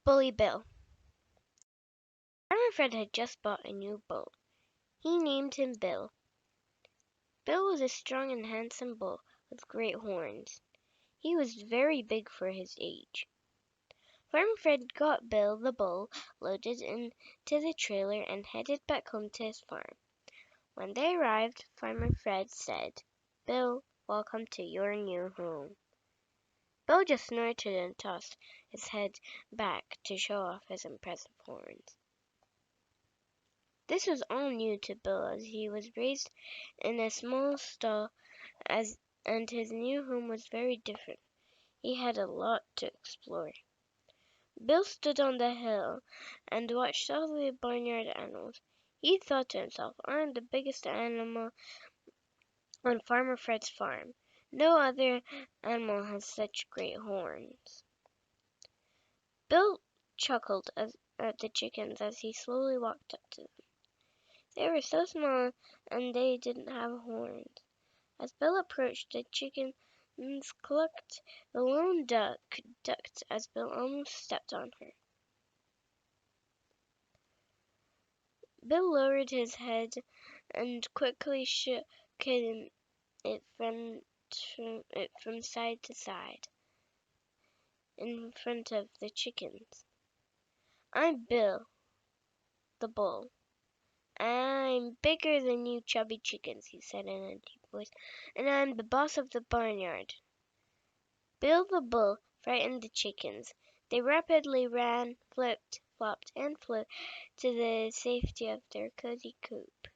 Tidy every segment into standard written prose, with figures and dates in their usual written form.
Bully Bill. Farmer Fred had just bought a new bull. He named him Bill. Bill was a strong and handsome bull with great horns. He was very big for his age. Farmer Fred got Bill the bull loaded into the trailer and headed back home to his farm. When they arrived, Farmer Fred said, "Bill, welcome to your new home." Bill just snorted and tossed his head back to show off his impressive horns. This was all new to Bill, as he was raised in a small stall, and his new home was very different. He had a lot to explore. Bill stood on the hill and watched all the barnyard animals. He thought to himself, "I'm the biggest animal on Farmer Fred's farm. No other animal has such great horns." Bill chuckled at the chickens as he slowly walked up to them. They were so small and they didn't have horns. As Bill approached, the chickens clucked. The lone duck ducked as Bill almost stepped on her. Bill lowered his head and quickly shook it from side to side in front of the chickens. "I'm Bill, the bull. I'm bigger than you chubby chickens," he said in a deep voice, "and I'm the boss of the barnyard." Bill the bull frightened the chickens. They rapidly ran, flipped, flopped, and flew to the safety of their cozy coop.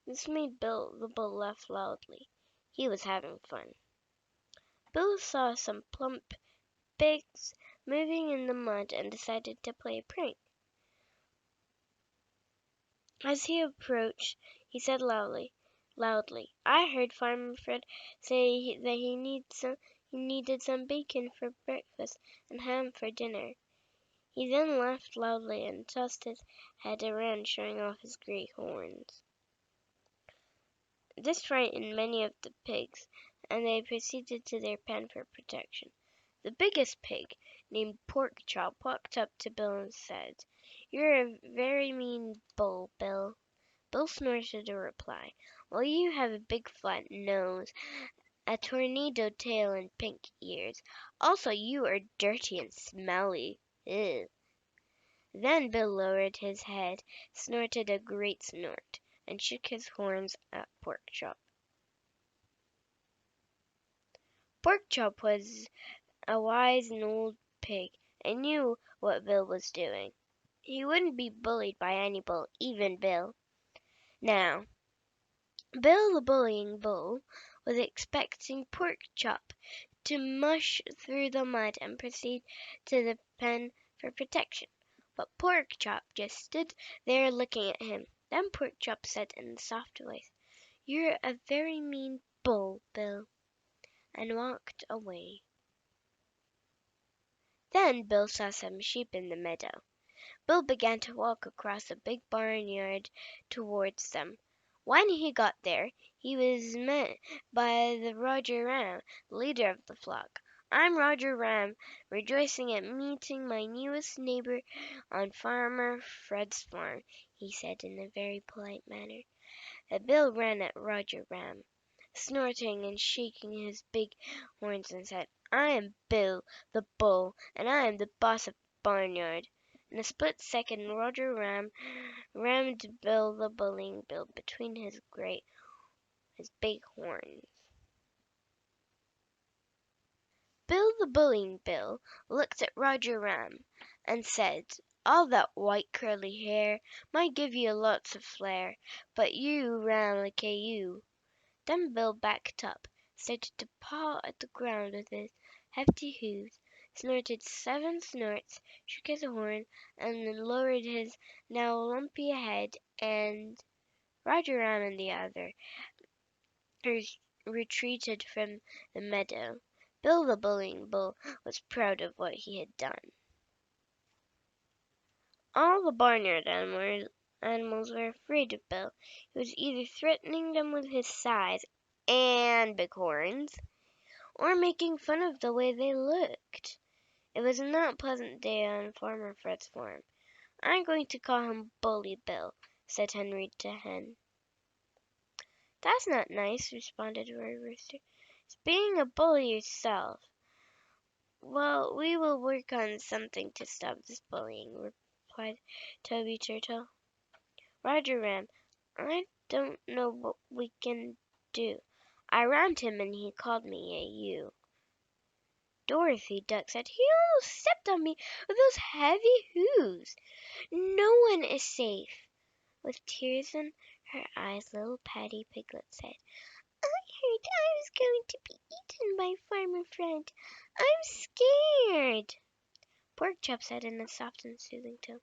This made Bill the bull laugh loudly. He was having fun. Bill saw some plump pigs moving in the mud and decided to play a prank. As he approached, he said loudly, "I heard Farmer Fred say that he needed some bacon for breakfast and ham for dinner." He then laughed loudly and tossed his head around, showing off his great horns. This frightened many of the pigs, and they proceeded to their pen for protection. The biggest pig, named Pork Chop, walked up to Bill and said, "You're a very mean bull, Bill." Bill snorted a reply, "Well, you have a big flat nose, a tornado tail, and pink ears. Also, you are dirty and smelly. Ew." Then Bill lowered his head, snorted a great snort, and shook his horns at Pork Chop. Pork Chop was a wise and old pig, and knew what Bill was doing. He wouldn't be bullied by any bull, even Bill. Now, Bill the bullying bull was expecting Pork Chop to mush through the mud and proceed to the pen for protection. But Pork Chop just stood there looking at him. Then Pork Chop said in a soft voice, "You're a very mean bull, Bill," and walked away. Then Bill saw some sheep in the meadow. Bill began to walk across a big barnyard towards them. When he got there, he was met by the Roger Ram, the leader of the flock. "I'm Roger Ram, rejoicing at meeting my newest neighbor on Farmer Fred's farm," he said in a very polite manner. Bill ran at Roger Ram, snorting and shaking his big horns, and said, "I am Bill the bull, and I am the boss of the barnyard." In a split second Roger Ram rammed Bill the bullying Bill between his big horns. Bill the bullying Bill looked at Roger Ram and said, "All that white curly hair might give you lots of flair, but you ran like a ewe." Then Bill backed up, started to paw at the ground with his hefty hoofs, snorted 7 snorts, shook his horn, and then lowered his now lumpy head, and Roger Ram and the others retreated from the meadow. Bill the bullying bull was proud of what he had done. All the barnyard animals were afraid of Bill. He was either threatening them with his size and big horns, or making fun of the way they looked. It was not a pleasant day on Farmer Fred's farm. "I'm going to call him Bully Bill," said Henry to Hen. "That's not nice," responded Roy Rooster. "It's being a bully yourself." "Well, we will work on something to stop this bullying," replied Toby Turtle. "Roger Ram, I don't know what we can do. I rammed him and he called me a you." Dorothy Duck said, "He almost stepped on me with those heavy hoofs. No one is safe." With tears in her eyes, little Patty Piglet said, "I heard I was going to be eaten by Farmer Fred. I'm scared." Porkchop said in a soft and soothing tone,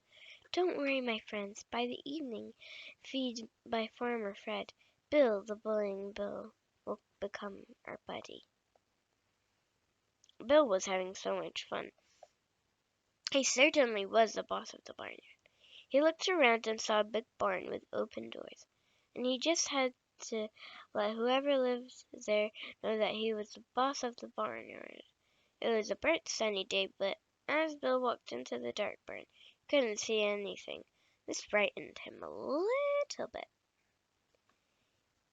"Don't worry, my friends. By the evening feed by Farmer Fred, Bill, the bullying Bill, will become our buddy." Bill was having so much fun. He certainly was the boss of the barnyard. He looked around and saw a big barn with open doors, and he just had to let whoever lived there know that he was the boss of the barnyard. It was a bright sunny day, but as Bill walked into the dark barn, he couldn't see anything. This frightened him a little bit.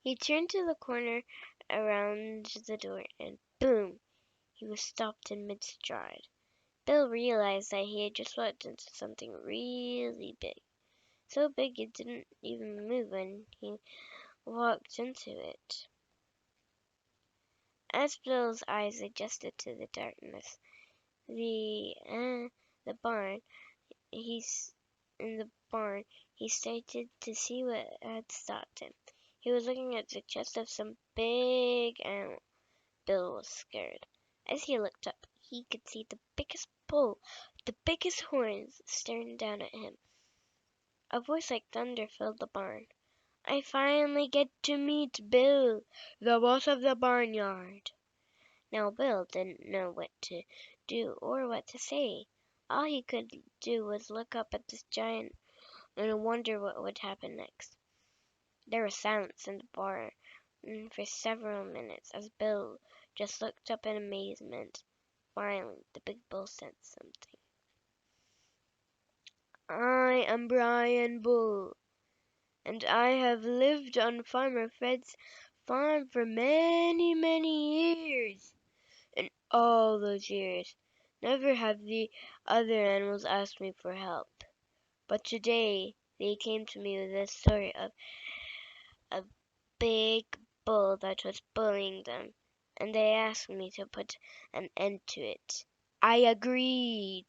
He turned to the corner around the door, and boom! He was stopped in mid-stride. Bill realized that he had just walked into something really big. So big it didn't even move when he walked into it. As Bill's eyes adjusted to the darkness, the barn, he's in the barn, he started to see what had stopped him. He was looking at the chest of some big animal. Bill was scared. As he looked up, he could see the biggest bull, the biggest horns, staring down at him. A voice like thunder filled the barn. "I finally get to meet Bill, the boss of the barnyard." Now Bill didn't know what to do or what to say. All he could do was look up at this giant and wonder what would happen next. There was silence in the barn for several minutes as Bill just looked up in amazement. Finally, the big bull said something. "I am Brian Bull, and I have lived on Farmer Fred's farm for many, many years. In all those years, never have the other animals asked me for help. But today they came to me with the story of a big bull that was bullying them, and they asked me to put an end to it. I agreed."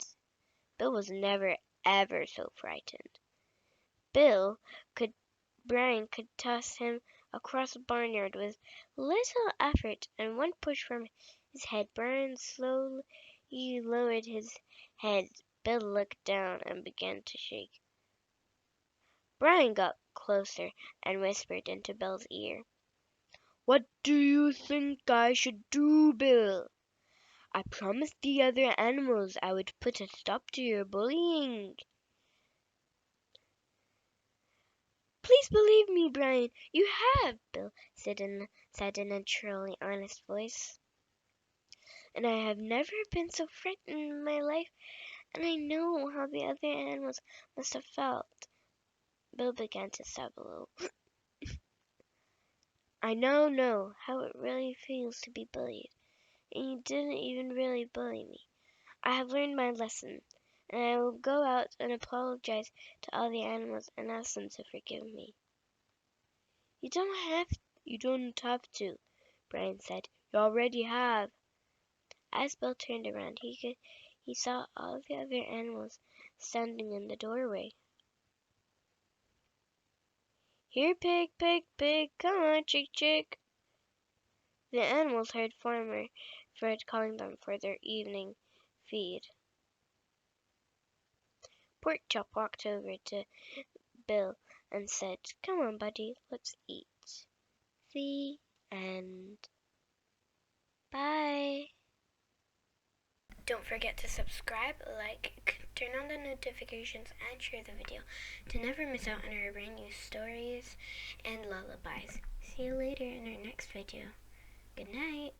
Bill was never ever so frightened. Bill could Brian could toss him across the barnyard with little effort, and one push from his head. Brian slowly lowered his head. Bill looked down and began to shake. Brian got closer and whispered into Bill's ear. "What do you think I should do, Bill? I promised the other animals I would put a stop to your bullying." "Please believe me, Brian, you have," Bill said in a truly honest voice. "And I have never been so frightened in my life, and I know how the other animals must have felt." Bill began to sob a little. "I now know how it really feels to be bullied, and you didn't even really bully me. I have learned my lesson, and I will go out and apologize to all the animals and ask them to forgive me." You don't have to," Brian said. "You already have." As Bill turned around, he saw all the other animals standing in the doorway. "Here, pig, pig, pig, come on, chick, chick." The animals heard Farmer Fred calling them for their evening feed. Porkchop walked over to Bill and said, "Come on, buddy, let's eat." The end. Bye. Don't forget to subscribe, like, turn on the notifications, and share the video to never miss out on our brand new stories and lullabies. See you later in our next video. Good night.